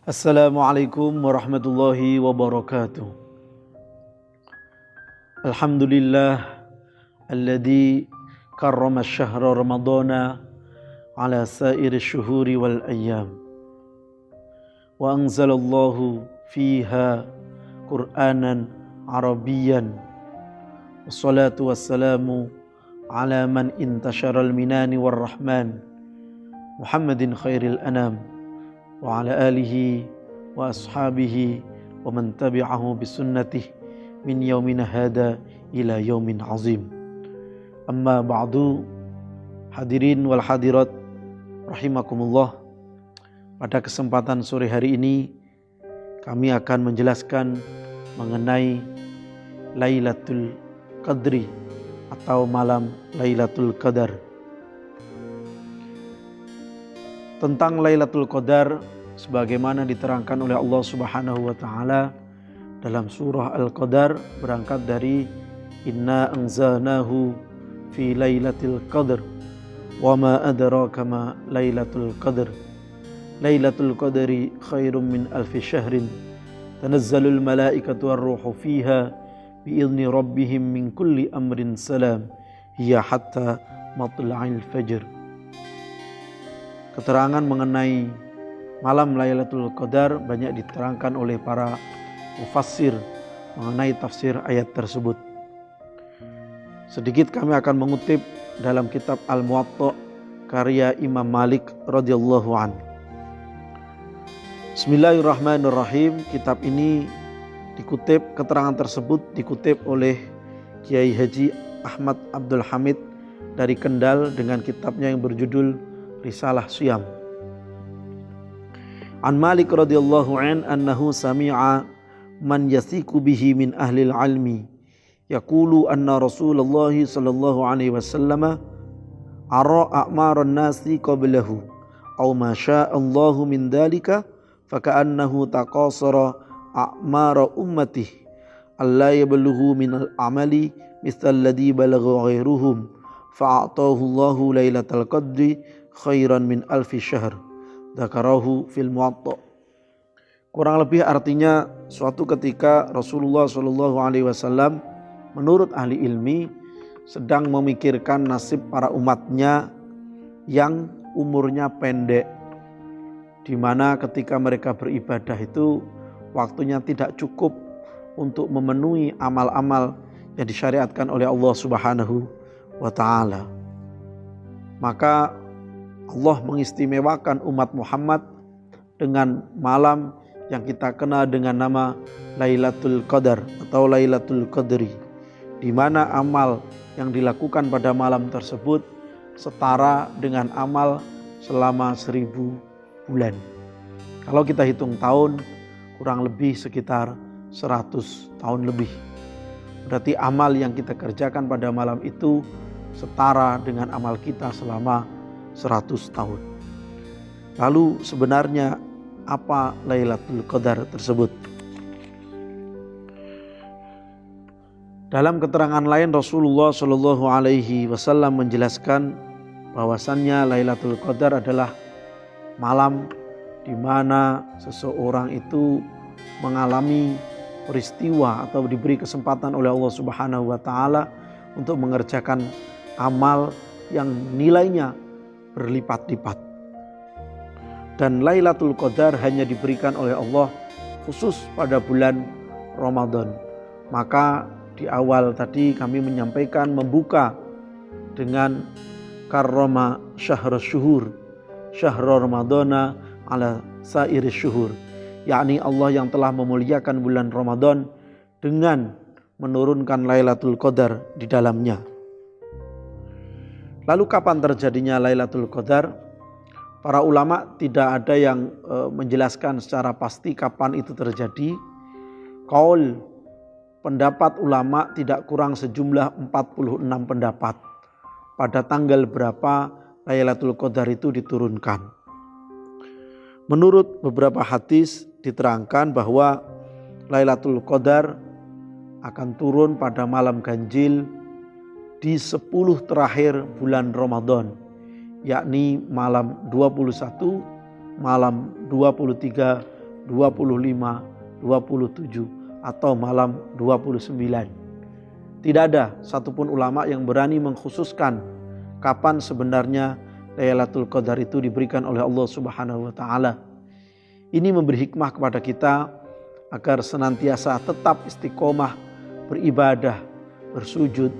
Assalamualaikum warahmatullahi wabarakatuh. Alhamdulillah alladzi karrama syahra ramadana ala sairi syuhuri wal ayyam. Wa anzalallahu fiha Qur'anan Arabiyyan. Wassalatu wassalamu ala man intasharal minani war rahman Muhammadin khairil anam wa ala alihi wa ashabihi wa man tabi'ahu bisunnatih min yaumina hada ila yaumin azim. Amma ba'du, hadirin wal hadirat rahimakumullah. Pada kesempatan sore hari ini kami akan menjelaskan mengenai Lailatul Qadri atau malam Lailatul Qadar. Tentang Lailatul Qadar sebagaimana diterangkan oleh Allah Subhanahu wa taala dalam surah Al-Qadar, berangkat dari inna anzalnahu fi lailatul qadr wa ma adraka ma lailatul qadr lailatul qadri khairum min alfi syahrin tanazzalul malaikatu war-ruhu fiha bi'izni rabbihim min kulli amrin salam hiya hatta matla'il fajr. Keterangan mengenai malam Lailatul Qadar banyak diterangkan oleh para mufassir mengenai tafsir ayat tersebut. Sedikit kami akan mengutip dalam kitab Al-Muwatta karya Imam Malik radhiyallahu anhu. Bismillahirrahmanirrahim. Kitab ini dikutip, keterangan tersebut dikutip oleh Kiai Haji Ahmad Abdul Hamid dari Kendal dengan kitabnya yang berjudul Risalah Siyam. An Malik radhiyallahu an annahu sami'a man yasiku bihi min ahlil ilmi yaqulu anna Rasulullah sallallahu alaihi wasallam ara a'maran nasi qablahu aw ma syaa Allahu min dhalika faka'annahu taqasara a'mara ummatihi alla yablughu min al-amali mithal ladhi balagha ghairuhum fa'atahu Allahu lailatal qadri khairan min alfi syahr. Dzakarahu fil Muwatta. Kurang lebih artinya suatu ketika Rasulullah Shallallahu Alaihi Wasallam menurut ahli ilmi sedang memikirkan nasib para umatnya yang umurnya pendek, di mana ketika mereka beribadah itu waktunya tidak cukup untuk memenuhi amal-amal yang disyariatkan oleh Allah Subhanahu wa taala. Maka Allah mengistimewakan umat Muhammad dengan malam yang kita kenal dengan nama Lailatul Qadar atau Lailatul Qadri, di mana amal yang dilakukan pada malam tersebut setara dengan amal selama 1000 bulan. Kalau kita hitung tahun, kurang lebih sekitar 100 tahun lebih. Berarti amal yang kita kerjakan pada malam itu setara dengan amal kita selama 100 tahun. Lalu sebenarnya apa Lailatul Qadar tersebut? Dalam keterangan lain Rasulullah Shallallahu Alaihi Wasallam menjelaskan bahwasannya Lailatul Qadar adalah malam di mana seseorang itu mengalami peristiwa atau diberi kesempatan oleh Allah Subhanahu wa taala untuk mengerjakan amal yang nilainya berlipat-lipat. Dan Lailatul Qadar hanya diberikan oleh Allah khusus pada bulan Ramadan. Maka di awal tadi kami menyampaikan membuka dengan karrama syahra syuhur syahra ramadana ala sairi syuhur, yakni Allah yang telah memuliakan bulan Ramadan dengan menurunkan Lailatul Qadar di dalamnya. Lalu kapan terjadinya Lailatul Qadar? Para ulama tidak ada yang menjelaskan secara pasti kapan itu terjadi. Qaul, pendapat ulama tidak kurang sejumlah 46 pendapat pada tanggal berapa Lailatul Qadar itu diturunkan. Menurut beberapa hadis diterangkan bahwa Lailatul Qadar akan turun pada malam ganjil di 10 terakhir bulan Ramadan, yakni malam 21, malam 23, 25, 27 atau malam 29. Tidak ada satupun ulama yang berani mengkhususkan kapan sebenarnya Lailatul Qadar itu diberikan oleh Allah Subhanahu wa taala. Ini memberi hikmah kepada kita agar senantiasa tetap istiqomah beribadah, bersujud,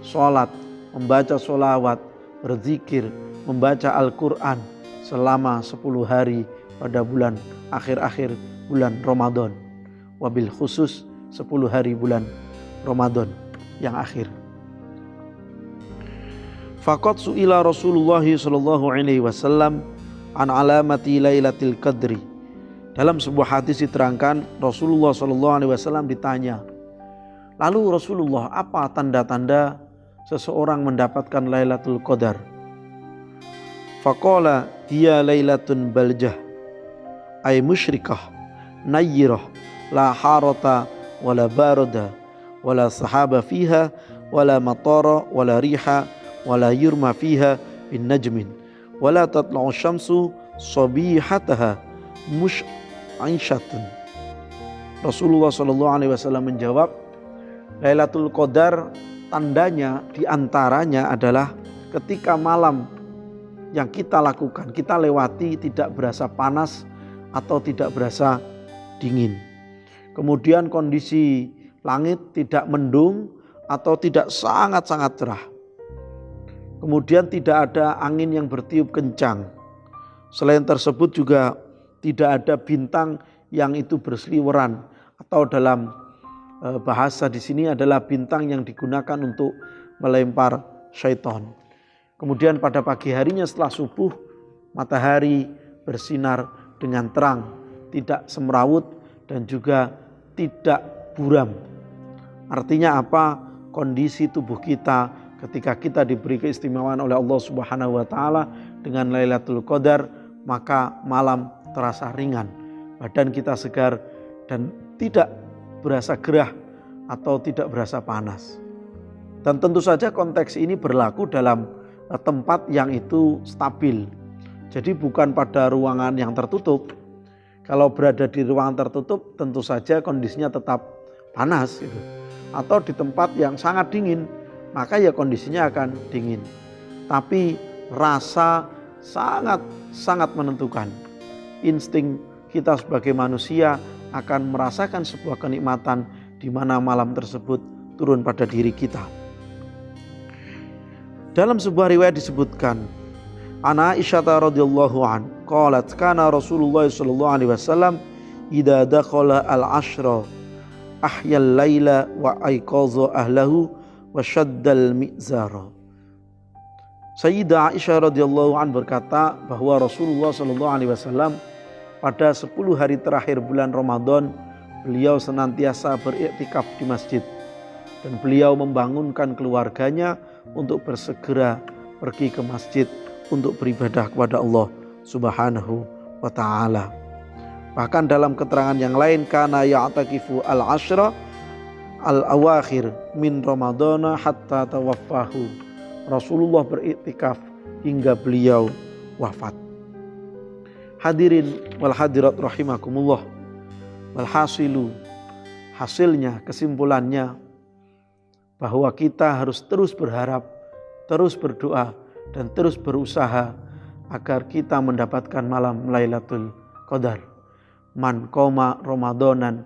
sholat, membaca sholawat, berzikir, membaca Al-Quran selama 10 hari pada bulan akhir-akhir bulan Ramadan. Wabil khusus 10 hari bulan Ramadan yang akhir. Faqad su'ila Rasulullah sallallahu alaihi wasallam an alamati Lailatul Qadri. Dalam sebuah hadis diterangkan Rasulullah sallallahu alaihi wasallam ditanya, lalu Rasulullah, apa tanda-tanda seseorang mendapatkan Lailatul Qadar? Faqala hiya lailatun baljah ay musyrikah nayyirah la harata wala barada wala sahaba fiha wala matara wala riha wala yurma fiha bin najmin wala tatla'u syamsu sabihataha mush'aishatun. Rasulullah sallallahu alaihi wasallam menjawab, Lailatul Qadar tandanya diantaranya adalah ketika malam yang kita lakukan, kita lewati tidak berasa panas atau tidak berasa dingin. Kemudian kondisi langit tidak mendung atau tidak sangat-sangat cerah. Kemudian tidak ada angin yang bertiup kencang. Selain tersebut juga tidak ada bintang yang itu berseliweran atau dalam bahasa di sini adalah bintang yang digunakan untuk melempar syaitan. Kemudian pada pagi harinya setelah subuh, matahari bersinar dengan terang, tidak semrawut dan juga tidak buram. Artinya apa? Kondisi tubuh kita ketika kita diberi keistimewaan oleh Allah Subhanahu wa taala dengan Lailatul Qadar, maka malam terasa ringan, badan kita segar dan tidak berasa gerah atau tidak berasa panas. Dan tentu saja konteks ini berlaku dalam tempat yang itu stabil. Jadi bukan pada ruangan yang tertutup. Kalau berada di ruangan tertutup tentu saja kondisinya tetap panas gitu. Atau di tempat yang sangat dingin, maka ya kondisinya akan dingin. Tapi rasa sangat menentukan. Insting kita sebagai manusia akan merasakan sebuah kenikmatan di mana malam tersebut turun pada diri kita. Dalam sebuah riwayat disebutkan, Ana Aisyah radhiyallahu an qalat kana Rasulullah sallallahu alaihi wasallam idza dakhala al-ashra ahyal laila wa ayqaza ahlahu wa shaddal mizara. Sayyidah Aisyah radhiyallahu an berkata bahwa Rasulullah sallallahu alaihi wasallam pada 10 hari terakhir bulan Ramadan beliau senantiasa beriktikaf di masjid dan beliau membangunkan keluarganya untuk bersegera pergi ke masjid untuk beribadah kepada Allah Subhanahu wa taala. Bahkan dalam keterangan yang lain, kana ya'takifu al-ashra al-awakhir min Ramadana hatta tawaffahu. Rasulullah beriktikaf hingga beliau wafat. Hadirin wal hadirat rahimakumullah. Walhasilu, hasilnya, kesimpulannya bahwa kita harus terus berharap, terus berdoa dan terus berusaha agar kita mendapatkan malam Lailatul Qadar. Man qoma Ramadanan,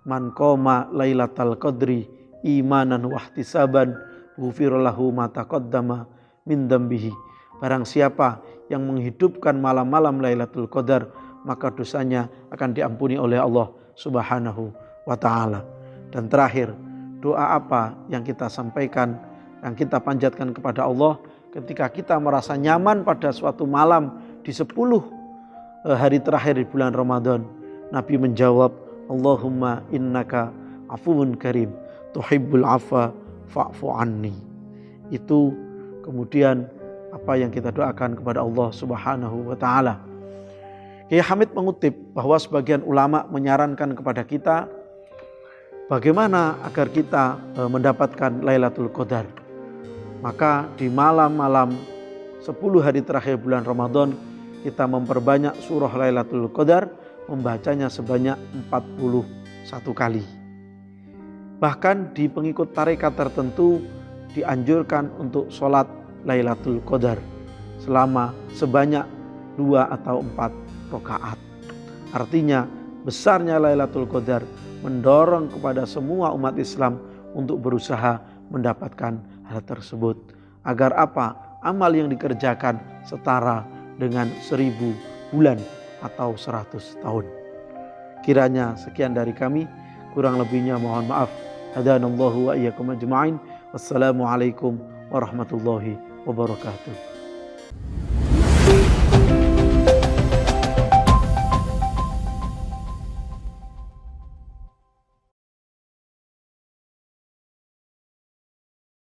man qoma Lailatul Qadri imanan wahtisaban ghufira lahu ma taqaddama min dambihi. Barang siapa yang menghidupkan malam-malam Lailatul Qadar, maka dosanya akan diampuni oleh Allah Subhanahu wa taala. Dan terakhir, doa apa yang kita sampaikan, yang kita panjatkan kepada Allah ketika kita merasa nyaman pada suatu malam di 10 hari terakhir di bulan Ramadan? Nabi menjawab, Allahumma innaka afuwun karim tuhibbul afwa fa'fu anni. Itu kemudian apa yang kita doakan kepada Allah Subhanahu wa taala. Kiai Hamid mengutip bahwa sebagian ulama menyarankan kepada kita bagaimana agar kita mendapatkan Lailatul Qadar. Maka di malam-malam 10 hari terakhir bulan Ramadan kita memperbanyak surah Lailatul Qadar membacanya sebanyak 41 kali. Bahkan di pengikut tarekat tertentu dianjurkan untuk sholat Lailatul Qadar selama sebanyak 2 atau 4 rakaat. Artinya besarnya Lailatul Qadar mendorong kepada semua umat Islam untuk berusaha mendapatkan hal tersebut. Agar apa? Amal yang dikerjakan setara dengan 1000 bulan atau 100 tahun. Kiranya sekian dari kami, kurang lebihnya mohon maaf. Hadanallahu wa iyyakum ajma'in. Wassalamualaikum warahmatullahi wabarakatuh.